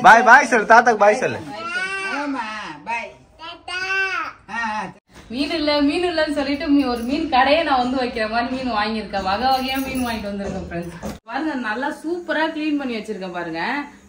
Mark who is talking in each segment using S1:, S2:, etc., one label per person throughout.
S1: பாய் பாய் சொல்லு தாத்தாக்கு பாய் சொல்லு.
S2: மீன் இல்லன்னு சொல்லிட்டு ஒரு மீன் கடையே நான் வந்து வைக்கிற மாதிரி மீன் வாங்கியிருக்கேன். வகை வகையா மீன் வாங்கிட்டு வந்திருக்கேன் ஃப்ரெண்ட்ஸ். பாருங்க நல்லா சூப்பரா கிளீன் பண்ணி வச்சிருக்கேன் பாருங்க.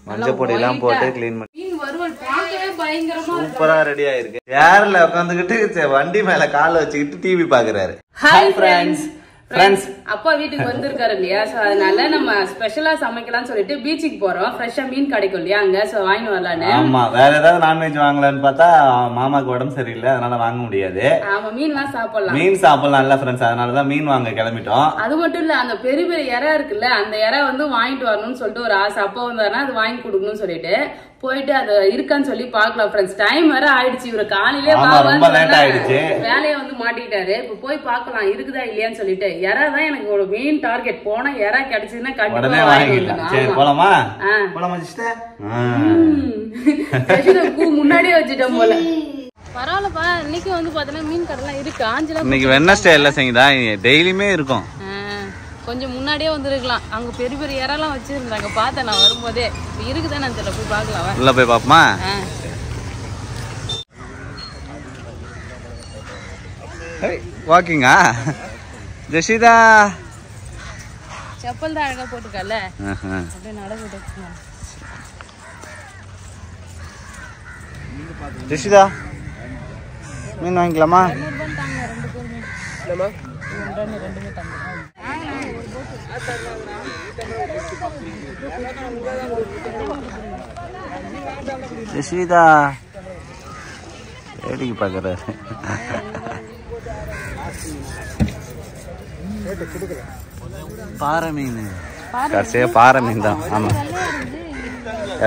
S1: மஞ்சள் பொடி எல்லாம் போட்டு கிளீன் பண்ணி
S2: மீன் வறுவல் பார்க்கவே பயங்கரமா
S1: சூப்பரா ரெடி ஆயிருக்கு. சேர்ல உட்காந்துக்கிட்டு வண்டி மேல கால வச்சுக்கிட்டு டிவி பாக்குறாரு.
S2: Hi friends. அப்பா வீட்டுக்கு வந்திருக்காரு இல்லையா, சோ அதனால நம்ம ஸ்பெஷலா சமைக்கலாம்னு சொல்லிட்டு பீச்சுக்கு போறோம். ஃப்ரெஷ்ஷா மீன் கிடைக்கும் இல்லையா அங்க, சோ வாங்கி வரலான்னு.
S1: ஆமா, வேற ஏதாவது நான்வெஜ் வாங்கலான்னு பார்த்தா மாமாக்கு உடம்பு சரியில்லை, அதனால வாங்க முடியாது.
S2: ஆமா, மீன்லாம் சாப்பிடலாம்.
S1: மீன் சாப்பிடலாம் இல்ல ஃப்ரெண்ட்ஸ், அதனாலதான் மீன் வாங்க கிளம்பிட்டோம்.
S2: அது மட்டும் இல்ல, அந்த பெரிய பெரிய இறா இருக்குல்ல, அந்த இறா வந்து வாங்கிட்டு வரணும்னு சொல்லிட்டு ஒரு ஆசை. அப்பா வந்தாருன்னா அது வாங்கி கொடுக்கணும்னு சொல்லிட்டு போயிட்டு அது இருக்கான்னு சொல்லி பாக்கலாம் ஃப்ரெண்ட்ஸ். டைம் வேற ஆயிடுச்சு, இவரு காலையிலே வேலையை வந்து மாட்டிக்கிட்டாரு. இப்ப போய் பாக்கலாம் இருக்குதா இல்லையான்னு சொல்லிட்டு. எறா தான் எனக்கு ஒரு மெயின் டார்கெட். போனா எறா கிடைச்சதுன்னா கண்டிப்பா வாங்கிடலாம்.
S1: போலாமா?
S2: முன்னாடியே வச்சுட்டோம் போல. பரவாயில்லப்பா, இன்னைக்கு வந்து பாத்தீங்கன்னா மீன் கடலாம் இருக்கு. ஆஞ்சல
S1: இன்னைக்கு வெட்னஸ்டே எல்லாம் செய்யுதா, டெய்லியுமே இருக்கும்.
S2: கொஞ்சம் முன்னாடியே வந்துருக்கலாம். அங்க பெரிய பெரிய இறலாம் வச்சிருந்தாங்க, பார்த்தேன் நான் வரும்போதே. இருக்குதானே தெரியல, போய் பாக்கலாம்.
S1: உள்ள போய் பாப்போமா? வாக்கிங்கா ஜெஷிதா?
S2: செப்பல் தான் அழகா போட்டுக்கல, அப்படியே நடந்து.
S1: ஜெஷிதா மீன் வாங்கிக்கலாமா? ஜெஷிதா வேடிக்கை பாக்குறாரு. பாறை மீன், கடைசியா பாறை மீன் தான். ஆமா,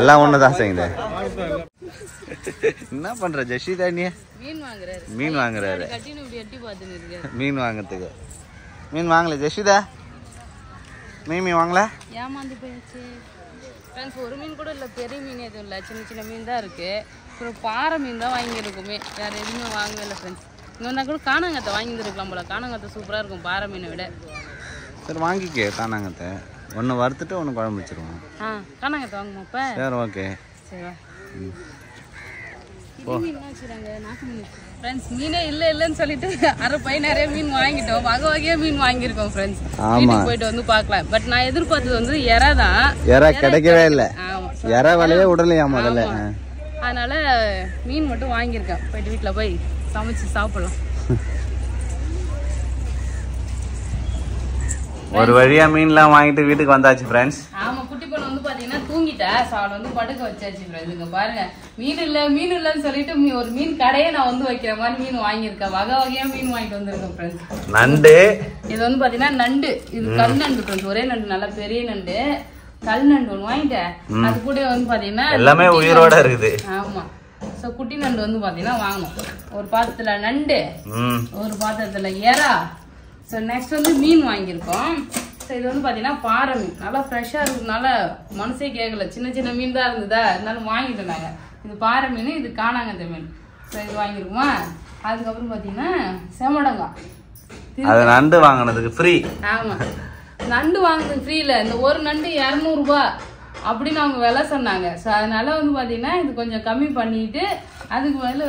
S1: எல்லாம் ஒண்ணுதான் செய்யுது. என்ன பண்ற ஜெஷிதா? நீ மீன் வாங்குறாரு. மீன் வாங்கறதுக்கு மீன் வாங்கல ஜெஷிதா? மீன் வாங்கல?
S2: ஏமாந்து போயிடுச்சு ஃப்ரெண்ட்ஸ். ஒரு மீன் கூட இல்லை, பெரிய மீன் எதுவும் இல்லை, சின்ன சின்ன மீன் தான் இருக்கு. அப்புறம் பாறை மீன் தான் வாங்கியிருக்குமே, வேற எதுவுமே வாங்கவே இல்லை ஃப்ரெண்ட்ஸ். இங்கே வந்தால் கூட காணாங்கத்தை வாங்கியிருக்கலாம் போல. காணாங்கத்தை சூப்பராக இருக்கும் பாறை மீனை விட. சரி
S1: வாங்கிக்க காணாங்கத்தை, ஒன்று வறுத்துட்டு ஒன்று குழம்பு வச்சிருவோம்.
S2: காணாங்கத்தை வாங்குமா இப்போ?
S1: சரி ஓகே.
S2: சரி ஃப்ரெண்ட்ஸ், மீனே இல்லைன்னு சொல்லிட்டு அரை பை நிறைய மீன் வாங்கிட்டோம். வகை வகையா மீன் வாங்கியிருக்கோம் ஃப்ரெண்ட்ஸ். வீட்டுக்கு போயிட்டு வந்து பார்க்கலாம். பட் நான் எதிர்பார்த்தது வந்து எறா தான்.
S1: எறா கிடைக்கவே இல்லை. எறா விலையே விடலையா முதல்ல,
S2: அதனால மீன் மட்டும் வாங்கியிருக்கேன். போயிட்டு வீட்டில் போய் சமைச்சு சாப்பிடலாம்.
S1: ஒரு வழியா மீன்லாம் வாங்கிட்டு வீட்டுக்கு வந்தாச்சு ஃப்ரெண்ட்ஸ்.
S2: ஆமா, குட்டி பொண்ணு வந்து பாத்தீங்கன்னா தூங்கிட்டா, சால் வந்து படுக்க வச்சாச்சு ஃப்ரெண்ட்ஸ். இங்க பாருங்க, மீன் இல்லன்னு சொல்லிட்டு ஒரு மீன் கடையே நான் வந்து வைக்கிற மாதிரி மீன் வாங்கியிருக்கேன். வகை வகையா மீன் வாங்கிட்டு வந்திருக்கேன் ஃப்ரெண்ட்ஸ்.
S1: நண்டு, இது
S2: வந்து பாத்தீங்கன்னா நண்டு, இது கல் நண்டு ஃப்ரெண்ட்ஸ். ஒரே நண்டு, நல்லா பெரிய நண்டு, கல் நண்டு ஒண்ணு வாங்கிட்டேன். அது கூட வந்து பாத்தீங்கன்னா
S1: எல்லாமே உயிரோட இருக்குது.
S2: ஆமா, சோ குட்டி நண்டு வந்து பாத்தீங்கன்னா வாங்கணும். ஒரு பாத்திரத்துல நண்டு, ஒரு பாத்திரத்துல எறா. ஸோ நெக்ஸ்ட் வந்து மீன் வாங்கியிருக்கோம். ஸோ இது வந்து பார்த்தீங்கன்னா பாறை மீன், நல்லா ஃப்ரெஷ்ஷாக இருக்கிறதுனால மனசே கேட்கல. சின்ன சின்ன மீன் தான் இருந்ததா, இருந்தாலும் வாங்கிட்டோம் நாங்கள். இது பாறை மீன், இது காணாங்கத்தை மீன். ஸோ இது வாங்கியிருக்குமா. அதுக்கப்புறம் பார்த்தீங்கன்னா செமடங்காய்,
S1: அது நண்டு வாங்கினதுக்கு ஃப்ரீ.
S2: ஆமாம், நண்டு வாங்கினதுக்கு ஃப்ரீ இல்லை, இந்த ஒரு நண்டு 200 ரூபா அப்படின்னு அவங்க விலை சொன்னாங்க. ஸோ அதனால வந்து பார்த்தீங்கன்னா இது கொஞ்சம் கம்மி பண்ணிட்டு அதுக்கு பதில்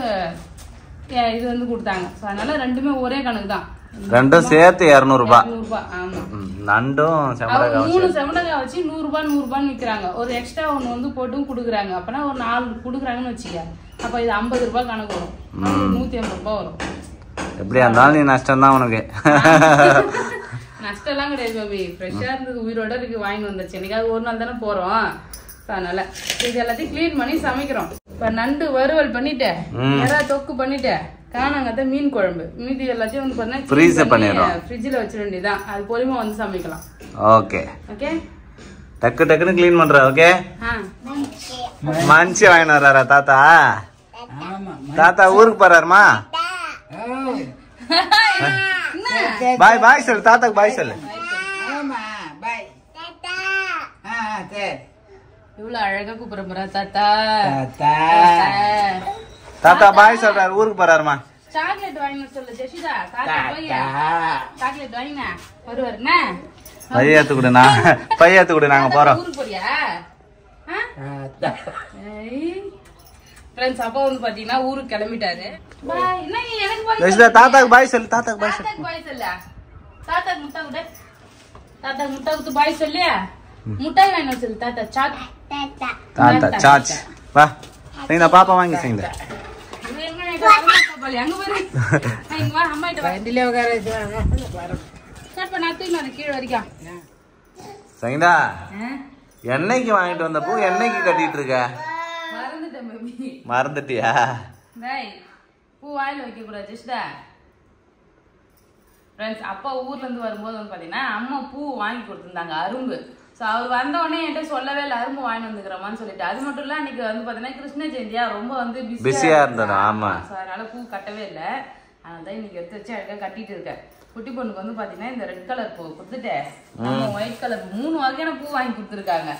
S2: இது வந்து கொடுத்தாங்க. ஸோ அதனால ரெண்டுமே ஒரே கணக்கு தான்,
S1: ரெண்டும் சேர்த்து 200 ரூபாய்.
S2: ஆமா,
S1: நண்டும் செமடங்காய்
S2: 3 செமடங்காய் வச்சு 100 ரூபான்னு விற்கிறாங்க. ஒரு எக்ஸ்ட்ரா ஒன்று வந்து போட்டும் கொடுக்குறாங்க. அப்பனா ஒரு 4 கொடுக்குறாங்கன்னு வச்சுக்க, அப்ப இது 50 ரூபாய் கணக்கு வரும், 150 ரூபாய் வரும்.
S1: எப்படியா இருந்தாலும் நீ நஷ்டம் தான் உனக்கு.
S2: நஷ்டம் எல்லாம் கிடையாது பாபி, ஃப்ரெஷ்ஷா இருந்தது, உயிரோட இருக்கு, வாங்கி வந்துச்சு. என்னைக்காவது ஒரு நாள் தானே போறோம், அதனால இது எல்லாத்தையும் கிளீன் பண்ணி சமைக்கிறோம். இப்ப நண்டு வறுவல் பண்ணிட்டேன், எறா தொக்கு பண்ணிட்டேன், காணாங்கத்தை மீன் குழம்பு, மீதி எல்லாத்தையும் வந்து பாத்தீங்கன்னா ஃப்ரிட்ஜில் வச்சிட வேண்டியதான். அது பொறுமை வந்து சமைக்கலாம்.
S1: ஓகே ஓகே, டக்கு டக்குன்னு கிளீன் பண்ற. ஓகே, மஞ்சி வாங்கிட்டு வர்றாரா தாத்தா? தாத்தா ஊருக்கு போறாருமா? பாய் பாய் சொல்லு தாத்தாக்கு, பாய் சொல்லு.
S2: இவ்வளவு அழகா கூப்பிட போறா தாத்தா.
S1: தாத்தா பாய் சொல்றாரு, ஊருக்கு போறாருமா.
S2: சாக்லேட் வாங்கின சொல்லு ஜெஷிதா. சாக்லேட் வாங்கினா வருவாருண்ணா.
S1: பையாத்து கூட நாங்க போறோம்.
S2: ஊருக்கு போறியா? ஃப்ரெண்ட்ஸ் அப்பா வந்து பாத்தீங்கன்னா ஊருக்கு கிளம்பிட்டாரு. பாய். என்ன எனக்கு பாய்.
S1: ஜெசிதா தாத்தாக்கு பாய் சொல்லு. தாத்தாக்கு பாய் சொல்லு.
S2: தாத்தாக்கு பாய் சொல்லு. தாத்தாக்கு முட்டை கொடு. தாத்தாக்கு முட்டை கொடுத்து பாய் சொல்லு. முட்டாய் வேணும் சொல்லு. தாத்தா சாட்.
S1: தாத்தா சாட். வா. சைந்தா பாப்பா வாங்கி சைந்தா.
S2: அங்க பாரு. இங்க வா அம்மா கிட்ட வண்டில உட்கார வச்சு. ஸ்டார்ட் பண்ண அத்துக்கு கீழ வரைக்கும்.
S1: சைந்தா. என்னைக்கு வாங்கிட்டு வந்த பூ என்னைக்கு கட்டிட்டு இருக்க?
S2: மறந்துட்டேன் பேபி.
S1: மறந்துட்டியா?
S2: டேய் பூ வாயில வைக்க கூடாது ஜெஸ்டா. ஃப்ரெண்ட்ஸ் அப்பா ஊர்ல இருந்து வரும்போது வந்து பாத்தீங்கன்னா அம்மா பூ வாங்கி கொடுத்துருந்தாங்க அரும்பு. ஸோ அவர் வந்த உடனே என்கிட்ட சொல்லவே இல்லை அரும்பு வாங்கி வந்துக்கிறோமான்னு சொல்லிட்டு. அது மட்டும் இல்ல அன்னைக்கு வந்து பாத்தீங்கன்னா கிருஷ்ண ஜெயந்தியா ரொம்ப வந்து
S1: பிஸியா இருந்தது. ஆமா.
S2: ஸோ அதனால பூ கட்டவே இல்லை. அதனால இன்னைக்கு எடுத்து வச்சு அழகா கட்டிட்டு இருக்கேன். குட்டி பொண்ணுக்கு வந்து பாத்தீங்கன்னா இந்த ரெட் கலர் பூ கொடுத்துட்டேன். ஒயிட் கலர் 3 வகையான பூ வாங்கி கொடுத்துருக்காங்க.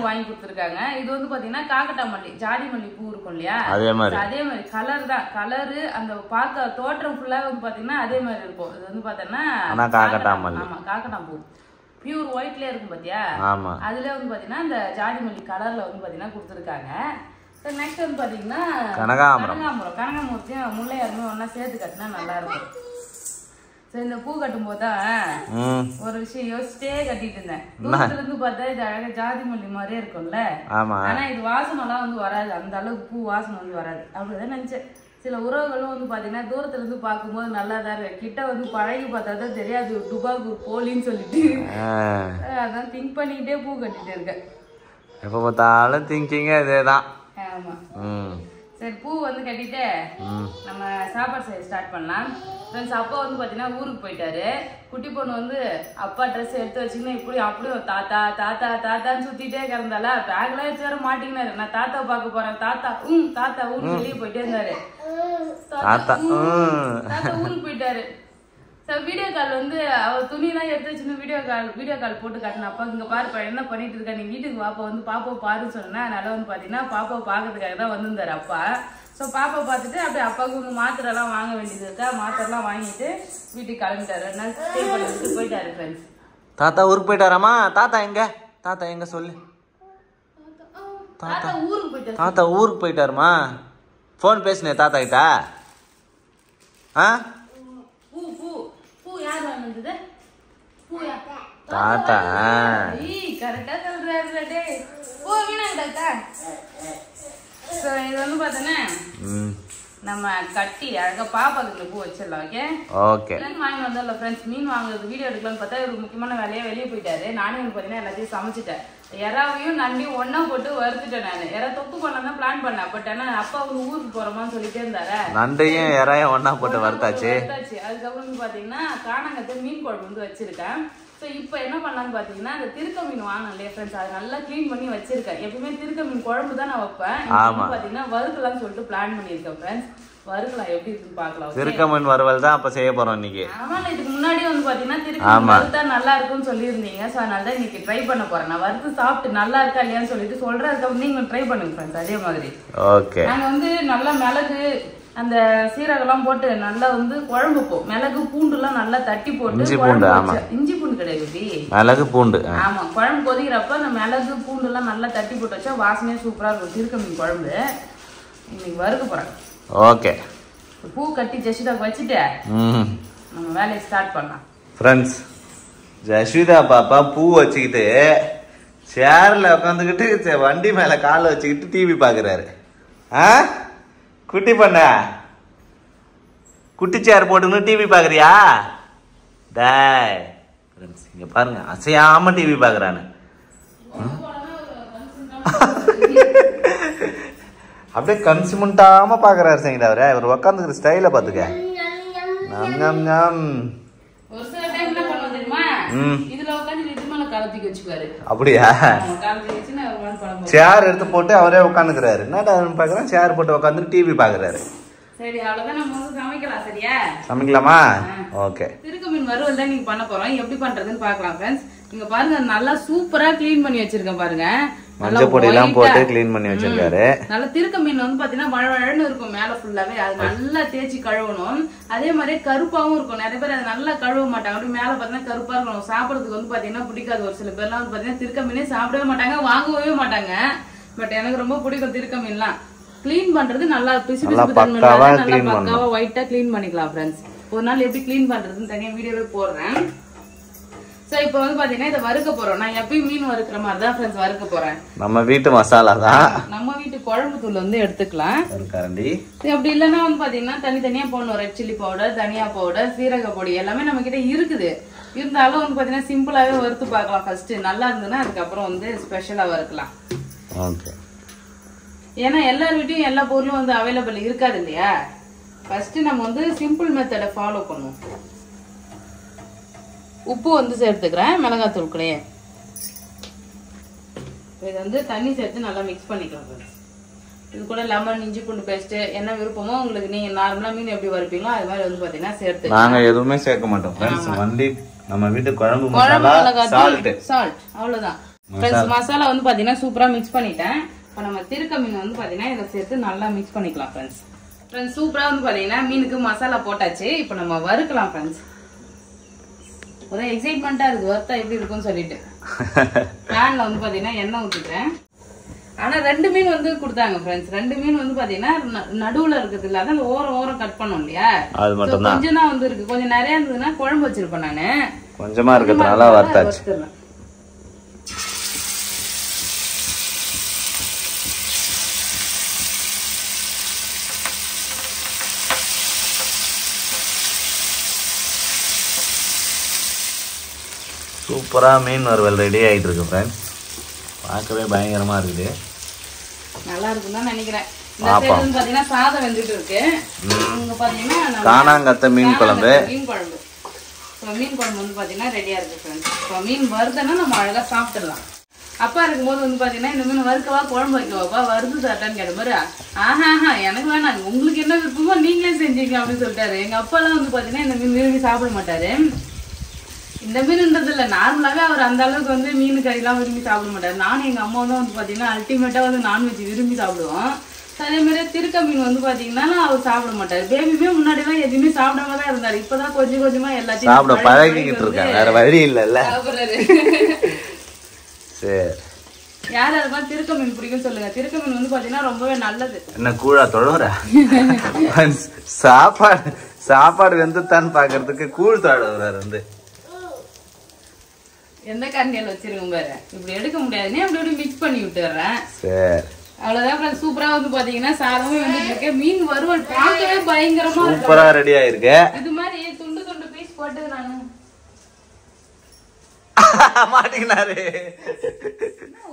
S2: வாங்கி கொடுத்துருக்காங்க. இது வந்து பாத்தீங்கன்னா காக்கட்டா மல்லி ஜாதி மல்லி பூ இருக்கும் இல்லையா அதே மாதிரி கலர் தான். கலரு அந்த பார்க்க தோற்றம் ஃபுல்லா வந்து பாத்தீங்கன்னா அதே மாதிரி இருக்கும். இது வந்து பாத்தீங்கன்னா காக்கட்டா மல்லி. ஆமா காக்கட்டா பூ பியூர் ஒயிட்லயே இருக்கும் பாத்தியா. அதுல வந்து பாத்தீங்கன்னா இந்த ஜாதி மல்லி கலர்ல வந்து பாத்தீங்கன்னா கொடுத்துருக்காங்க. நெக்ஸ்ட் வந்து பாத்தீங்கன்னா கனகாமரத்தையும் முல்லையாருமே ஒன்னா சேர்த்து கட்டினா நல்லா இருக்கும். இந்த பூ கட்டும் போதுதான் ஒரு விஷயம் யோசிச்சுட்டே கட்டிட்டு இருந்தேன். தூரத்துல இருந்து பார்த்தா இது அழகா ஜாதி மல்லி மாதிரியே இருக்கும்ல. ஆனா இது வாசனை எல்லாம் வந்து வராது. அந்த அளவுக்கு பூ வாசனை வந்து வராது. அப்படிதான் நினைச்சேன். சில உறவுகளும் வந்து பாத்தீங்கன்னா தூரத்துல இருந்து பார்க்கும்போது நல்லா தான் இருக்கு. கிட்ட வந்து பழகி பார்த்தா தான் தெரியாது டுபாக்கு போலின்னு சொல்லிட்டு அதான் திங்க் பண்ணிக்கிட்டே பூ கட்டிட்டு இருக்கேன்.
S1: எப்ப பார்த்தாலும் திங்கிங்க இதேதான்.
S2: ஆமா. சரி பூ வந்து கட்டிட்டு நம்ம சாப்பாடு செய்ய ஸ்டார்ட் பண்ணலாம். ஃப்ரெண்ட்ஸ் அப்பா வந்து பாத்தீங்கன்னா ஊருக்கு போயிட்டாரு. குட்டி பொண்ணு வந்து அப்பா ட்ரெஸ் எடுத்து வச்சுக்கினா இப்படி அப்படியும் தாத்தா தாத்தா தாத்தான்னு சுத்திட்டே கிடந்தால பேக்லாம் வச்சு வர மாட்டேங்கினாரு. நான் தாத்தா பார்க்க போறேன் தாத்தா தாத்தா ஊருக்கு வெளியே போயிட்டே இருந்தாரு. தாத்தா ஊருக்கு போயிட்டாரு. வீடியோ கால் வந்து அவர் துணியெல்லாம் எடுத்து வச்சுன்னு வீடியோ கால் போட்டு காட்டின அப்பா இங்க பாரு என்ன பண்ணிட்டு இருக்கா நீ வீட்டுக்கு பாப்பா வந்து பாப்பா பாருன்னு சொன்னா. அதனால வந்து பாத்தீங்கன்னா பாப்பா பாக்குறதுக்காக தான் வந்திருந்தாரு அப்பா. ஸோ பாப்பா பார்த்துட்டு அப்படியே அப்பாவுக்கு வந்து மாத்திரை எல்லாம் வாங்க வேண்டியது இருக்கா. மாத்திரை எல்லாம் வாங்கிட்டு வீட்டுக்கு கிளம்பிட்டாரு. 2 நாள் ஸ்டே பண்ணிட்டு போயிட்டாரு. ஃப்ரெண்ட்ஸ்
S1: தாத்தா ஊருக்கு போயிட்டாராமா? தாத்தா எங்க சொல்லு.
S2: தாத்தா ஊருக்கு போயிட்டாரு.
S1: தாத்தா ஊருக்கு போயிட்டாருமா? போன் பேசுனே தாத்தா கிட்ட. தாத்தா
S2: கரெக்டா சொல்றாரு. இது வந்து பாத்தீங்கன்னா நம்ம கட்டி அழகா பாப்பாக்கு பூ வச்சிடலாம். ஓகே வாங்கி வந்தோம்ல ஃப்ரெண்ட்ஸ். மீன் வாங்குறது வீடியோ எடுக்கலாம்னு பார்த்தா ஒரு முக்கியமான வேலையா வெளியே போயிட்டாரு. நானும் வந்து பாத்தீங்கன்னா எல்லாத்தையும் சமைச்சிட்டேன். எறாவையும் நண்டியும் ஒன்னா போட்டு வறுத்துட்டேன். நான் எறா தொக்கு பண்ணதான் பிளான் பண்ணேன். பட் ஆனா அப்பா வந்து ஊருக்கு போறோமான்னு சொல்லிட்டே இருந்தாரு.
S1: நண்டையும் எறாயும் ஒன்னா போட்டு வறுத்தாச்சு.
S2: அதுக்கப்புறம் பாத்தீங்கன்னா காணாங்கத்தை மீன் குழம்பு வந்து வச்சிருக்கேன். ஸோ இப்போ என்ன பண்ணலான்னு பார்த்தீங்கன்னா அந்த திருக்க மீன் வாங்கணும் இல்லையா ஃப்ரெண்ட்ஸ், அதை நல்லா க்ளீன் பண்ணி வச்சிருக்கேன். எப்பவுமே திருக்க மீன் குழம்பு தான் நான் வைப்பேன். பார்த்தீங்கன்னா வறுக்கலாம்னு சொல்லிட்டு பிளான் பண்ணியிருக்கேன் ஃப்ரெண்ட்ஸ். வறுக்கலாம் எப்படி இருக்குன்னு பார்க்கலாம்.
S1: திருக்க மீன் வறுவல் தான் அப்போ செய்ய போறோம் இன்னைக்கு.
S2: ஆமாம், இதுக்கு முன்னாடி வந்து பார்த்தீங்கன்னா திருக்க மீன் வறுத்தா நல்லா இருக்கும்னு சொல்லியிருந்தீங்க. ஸோ அதனால தான் இன்னைக்கு ட்ரை பண்ண போறேன். நான் வறுத்து சாப்பிட்டு நல்லா இருக்கா இல்லையான்னு சொல்லிட்டு சொல்றேன். அதுக்கப்புறம் நீங்க ட்ரை பண்ணுங்க ஃப்ரெண்ட்ஸ். அதே மாதிரி
S1: ஓகே.
S2: நாங்கள் வந்து நல்லா மிளகு அந்த சீரகெல்லாம் போட்டு நல்லா வந்து குழம்பு மிளகு பூண்டுலாம் நல்லா தட்டி போட்டு இஞ்சி பூண்டு கிடையாது
S1: மிளகு பூண்டு
S2: ஆமா குழம்பு கொதிக்கிறப்ப அந்த மிளகு பூண்டு எல்லாம் நல்லா தட்டி போட்டு வச்சா வாசனையா சூப்பரா இருக்கும் திருக்க மீன் குழம்பு. இன்னைக்கு வறுக்க போறேன்.
S1: ஓகே.
S2: பூ கட்டி ஜெசிதா வச்சுட்டு நம்ம வேலையை ஸ்டார்ட் பண்ணலாம்.
S1: ஃப்ரெண்ட்ஸ், ஜெசிதா பாப்பா பூ வச்சுக்கிட்டு சேர்ல உட்காந்துக்கிட்டு வண்டி மேல காலை வச்சுக்கிட்டு டிவி பாக்குறாரு. குட்டி பண்ண குட்டி சேர் போட்டுன்னு டிவி பாக்குறியா? டேய் இங்க பாருங்க, அசையாம டிவி பாக்குறானு. அப்படியே கன்சிமெண்டாம பாக்குறாரு சங்கீதா. அவரு இவர் உட்காந்துக்கிற ஸ்டைல பாத்துக்க. அப்படியா? சேர் எடுத்து போட்டு அவரே உட்காந்துக்கிறாரு. என்னடா பாக்குறேன், சேர் போட்டு உட்காந்து டிவி பாக்குறாரு.
S2: சரி, அவ்வளவுதான். நம்ம வந்து சமைக்கலாம். சரியா?
S1: சமைக்கலாமா? ஓகே.
S2: திருக்க மீன் வறுவல் தான் நீங்க பண்ண போறோம். எப்படி பண்றதுன்னு பாக்கலாம் ஃப்ரெண்ட்ஸ். இங்க பாருங்க, நல்லா சூப்பரா கிளீன் பண்ணி வச்சிருக்கேன் பாருங்க.
S1: மஞ்சள் பொடி எல்லாம் போட்டு க்ளீன் பண்ணி வச்சிருக்காரு.
S2: நல்ல திருக்க மீன் வந்து பாத்தீங்கன்னா வழவழன்னு இருக்கும் மேல ஃபுல்லாவே. அது நல்லா தேய்ச்சி கழுவணும். அதே மாதிரி கருப்பாவும் இருக்கும். நிறைய பேர் அதை நல்லா கழுவ மாட்டாங்க. அப்படி மேல பாத்தீங்கன்னா கருப்பா இருக்கணும். சாப்பிடறதுக்கு வந்து பாத்தீங்கன்னா பிடிக்காது. ஒரு சில பேர்லாம் வந்து பாத்தீங்கன்னா திருக்க மீனே சாப்பிடவே மாட்டாங்க, வாங்கவே மாட்டாங்க. பட் எனக்கு ரொம்ப பிடிக்கும் திருக்க மீன்லாம். கிளீன் பண்றது நல்லா பிசு பிசு தன்மை நல்லா பக்காவா ஒயிட்டா கிளீன் பண்ணிக்கலாம் ஃப்ரெண்ட்ஸ். ஒரு நாள் எப்படி கிளீன் பண்றதுன்னு தனியா வீடியோவே போடுறேன். சோ இப்போ வந்து பாத்தீங்கன்னா இதை வறுக்க போறோம். நான் எப்பயும் மீன் வறுக்கிற மாதிரி தான் ஃப்ரெண்ட்ஸ் வறுக்க போறேன்.
S1: நம்ம வீட்டு மசாலா தான்,
S2: நம்ம வீட்டு குழம்பு தூள் வந்து எடுத்துக்கலாம்
S1: ஒரு கரண்டி.
S2: அப்படி இல்லைன்னா வந்து பாத்தீங்கன்னா தனித்தனியா போடணும். ரெட் சில்லி பவுடர், தனியா பவுடர், சீரக பொடி எல்லாமே நம்ம கிட்ட இருக்குது. இருந்தாலும் வந்து பாத்தீங்கன்னா சிம்பிளாவே வறுத்து பார்க்கலாம். ஃபர்ஸ்ட் நல்லா இருந்ததுன்னா அதுக்கப்புறம் வந்து ஸ்பெஷலா வறுக்கலாம்.
S1: ஓகே.
S2: ஏன்னா எல்லார் வீட்டையும் எல்லா பொருளும் வந்து அவைலபிள் இருக்காது இல்லையா. ஃபர்ஸ்ட் நம்ம வந்து சிம்பிள் மெத்தடை ஃபாலோ பண்ணுவோம். உப்பு வந்து சேர்த்துக்கிறேன், மிளகாத்தூள் கூட. இது வந்து தண்ணி சேர்த்து நல்லா மிக்ஸ் பண்ணிக்கலாம். இது கூட லெமன், இஞ்சி பூண்டு பேஸ்ட் என்ன விருப்பமோ உங்களுக்கு, நீங்க நார்மலா மீன் எப்படி வறுப்பீங்களோ அது மாதிரி வந்து பாத்தீங்கன்னா சேர்த்து.
S1: நாங்க எதுவுமே சேர்க்க மாட்டோம் ஃப்ரெண்ட்ஸ். ஒன்லி நம்ம வீட்டு குழம்பு மசாலா,
S2: சால்ட், அவ்வளவுதான் ஃப்ரெண்ட்ஸ். மசாலா வந்து பாத்தீங்கன்னா சூப்பரா மிக்ஸ் பண்ணிட்டேன். இப்போ நம்ம திருக்க மீன் வந்து பாத்தீங்கன்னா இதை சேர்த்து நல்லா மிக்ஸ் பண்ணிக்கலாம் ஃப்ரெண்ட்ஸ். ஃப்ரெண்ட்ஸ் சூப்பரா வந்து பாத்தீங்கன்னா மீனுக்கு மசாலா போட்டாச்சு. இப்போ நம்ம வறுக்கலாம் ஃப்ரெண்ட்ஸ். ஒரே எக்ஸைட்மெண்டா இருக்கு வறுத்தா எப்படி இருக்கும்னு சொல்லிட்டு. பேன்ல வந்து பாத்தீங்கன்னா எண்ணெய் ஊத்திக்கிறேன். ஆனா 2 மீன் வந்து கொடுத்தாங்க ஃப்ரெண்ட்ஸ். 2 மீன் வந்து பாத்தீங்கன்னா நடுவுல இருக்குது இல்ல, அதான் ஓரம் ஓரம் கட் பண்ணோம் இல்லையா. கொஞ்சம் தான் வந்து இருக்கு. கொஞ்சம் நிறைய இருந்ததுன்னா குழம்பு வச்சிருப்பேன் நானு.
S1: கொஞ்சமா இருக்கிறதுனால வறுத்தாச்சு. சூப்பரா மீன் வறுவல் ரெடி ஆயிட்டு இருக்கு ஃப்ரெண்ட்ஸ். பார்க்கவே பயங்கரமா இருக்குது.
S2: நல்லா இருக்குன்னு தான் நினைக்கிறேன். இந்த சைடு வந்து பாத்தீங்கன்னா சாதம் வெந்துட்டு இருக்கு. இங்க பாத்தீங்கன்னா
S1: காணாங்கத்தை மீன் குழம்பு.
S2: மீன் குழம்பு. மீன் குழம்பு வந்து பாத்தீங்கன்னா ரெடியா இருக்கு ஃப்ரெண்ட்ஸ். இப்போ மீன் வறுத்தனா நம்ம அழகா சாப்பிட்டுடலாம். அப்பா இருக்கும்போது வந்து பாத்தீங்கன்னா இந்த மீன் வறுக்கவா குழம்பு வைக்கவாப்பா வறுத்து சாப்பிட்டான்னு கேட்ட மாதிரி, ஆஹா எனக்கு வேணாம், உங்களுக்கு என்ன விருப்பமோ நீங்களே செஞ்சீங்க அப்படின்னு சொல்லிட்டாரு. எங்க அப்பா எல்லாம் வந்து பாத்தீங்கன்னா இந்த மீன் விரும்பி சாப்பிட மாட்டாரு. இந்த மீன்ன்றது இல்ல, நார்மலாவே அவர் அந்த அளவுக்கு வந்து மீன் கறி எல்லாம் விரும்பி சாப்பிட மாட்டாரு. நானும் எங்க அம்மா தான் வந்து பாத்தீங்கன்னா அல்டிமேட்டா வந்து நான்வெஜ் விரும்பி சாப்பிடுவோம். அதே மாதிரி திருக்க மீன் வந்து பாத்தீங்கன்னா அவர் சாப்பிட மாட்டாரு. பேபியுமே முன்னாடி எல்லாம் எதுவுமே சாப்பிடாம தான் இருந்தாரு. இப்பதான் கொஞ்சம் கொஞ்சமா எல்லாத்தையும்
S1: சாப்பிட பழகிக்கிட்டு இருக்காரு. வேற வழி இல்ல சாப்பிடுறாரு. சரி,
S2: யார் யாருக்கெல்லாம் திருக்க மீன் பிடிக்கும் சொல்லுங்க. திருக்க மீன் வந்து பாத்தீங்கன்னா ரொம்பவே நல்லது.
S1: என்ன கூழா தொழுற சாப்பாடு வெந்துத்தான்னு பாக்குறதுக்கு கூழ் தொழுறாரு வந்து.
S2: எந்த கரண்டியால வச்சிருக்கோம் பாரு, இப்படி எடுக்க முடியாதுன்னு அப்படி மிக்ஸ் பண்ணி விட்டுறேன்.
S1: சரி,
S2: அவ்வளவுதான். சூப்பரா வந்து பாத்தீங்கன்னா சாதமும் வந்துட்டு இருக்கு. மீன் வறுவல் பார்க்கவே பயங்கரமா
S1: சூப்பரா ரெடி ஆயிருக்கு.
S2: இது மாதிரி துண்டு துண்டு பீஸ் போட்டு நானு
S1: மாட்டிக்கினாரு.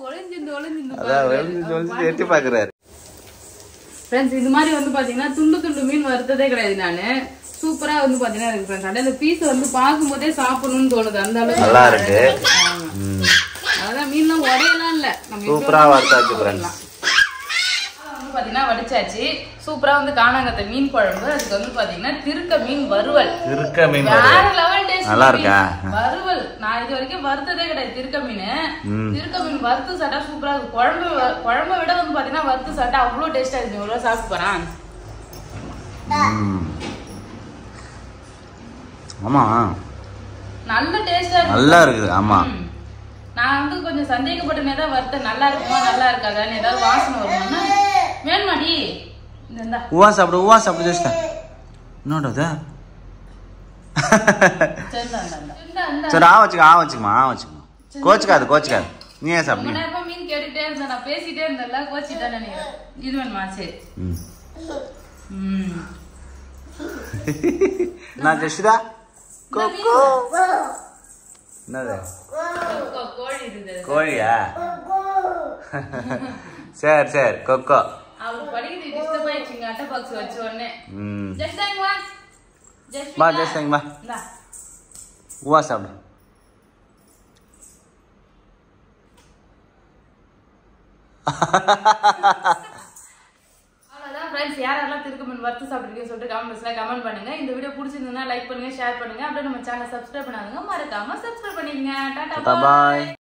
S2: ஒளிஞ்சு
S1: எட்டி பாக்குறாரு.
S2: ஃப்ரெண்ட்ஸ் இது மாதிரி வந்து பாத்தீங்கன்னா துண்டு துண்டு மீன் வறுத்ததே கிடையாது நானு. சூப்பரா வந்து பாத்தீங்கன்னா இருக்கு ஃப்ரெண்ட்ஸ். அந்த பீஸ் வந்து பாக்கும் போதே சாப்பிடணும்னு தோணுது. அந்த அளவுக்கு
S1: நல்லா இருக்கு.
S2: அதான் மீன்லாம் உடையெல்லாம் இல்ல, நம்ம
S1: சூப்பரா வறுத்தாச்சு ஃப்ரெண்ட்ஸ்.
S2: வந்து பாத்தீங்கன்னா வடிச்சாச்சு. சூப்பரா வந்து காணாங்கத்தை மீன் குழம்பு, அதுக்கு வந்து பாத்தீங்கன்னா திருக்க மீன் வறுவல்.
S1: திருக்க மீன்
S2: வேற லெவல் டேஸ்ட்.
S1: நல்லா இருக்கா
S2: வறுவல்? நான் இது வரைக்கும் வறுத்ததே கிடையாது திருக்க மீன். திருக்க மீன் வறுத்து சாப்பிட்டா சூப்பரா இருக்கு. குழம்பை விட வந்து பாத்தீங்கன்னா வறுத்து சாப்பிட்டா அவ்வளவு டேஸ்டா இருக்கு. இவ்வளவு சாப்பிட்டு போறேன்.
S1: ஆமா, நல்ல டேஸ்டா இருக்கு. நல்லா இருக்குது. ஆமா,
S2: நான் வந்து கொஞ்சம் சந்தேகப்பட்டனே தான் வறுத்த நல்லா இருக்குமா நல்லா இருக்காதான்னு, ஏதாவது வாசனை வருமானா வேணுமாடி இந்த
S1: ஊவா சாப்பிடு ஜெஸ்டா. என்னோட சரி ஆ வச்சுக்கமா கோச்சுக்காது. நீ ஏன் சாப்பிடு.
S2: மீன் கேட்டுட்டே இருந்தேன், நான் பேசிட்டே இருந்தேன்ல, கோச்சிட்டேன்னு நினைக்கிறேன். இது வேணுமா? சரி.
S1: நான் ஜெஸ்டா கோகோ என்னது கோழியா? சரி கொக்கோ.
S2: அவரு படிக்கிறது டிஸ்டர்ப் ஆயிடுச்சுங்க. அட்டை பாக்ஸ் வச்ச உடனே
S1: ஜெஸ்டாங்க ஊவா சாப்பிடு.
S2: அவ்வளவுதான் ஃப்ரெண்ட்ஸ். யாரெல்லாம் திருக்க மீன் வறுத்து சாப்பிடுறீங்கன்னு சொல்லிட்டு கமெண்ட் பண்ணுங்க. இந்த வீடியோ பிடிச்சிருந்ததுன்னா லைக் பண்ணுங்க, ஷேர் பண்ணுங்க. அப்படியே நம்ம சேனல் சப்ஸ்கிரைப் பண்ணாதுங்க, மறக்காம சப்ஸ்கிரைப் பண்ணிக்கங்க. டாடா பாய்.